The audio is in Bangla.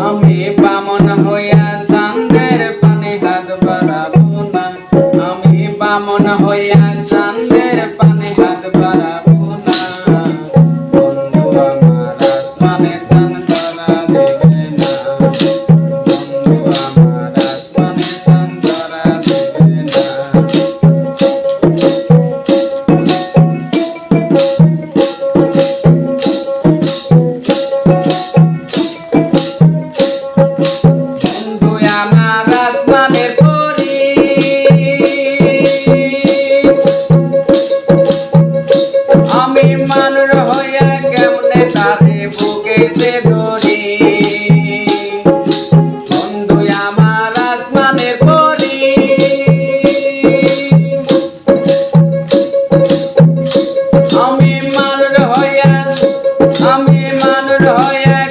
আমি বামন হইয়া চাঁদের পানে হাত বাড়াবো না। আমি বামন হইয়া চাঁদের পানে হাত বাড়াবো না। বন্ধু আমার আসমানে চাঁদ ধরা দেবে না। বন্ধু আমার আসমানে চাঁদ ধরা দেবে না। আমার আসমানের পরি আমি মানুষ হইয়া কেমনে তারে বুকেতে ধরি। বন্ধু আমার আসমানের পরি আমি মানুষ হইয়া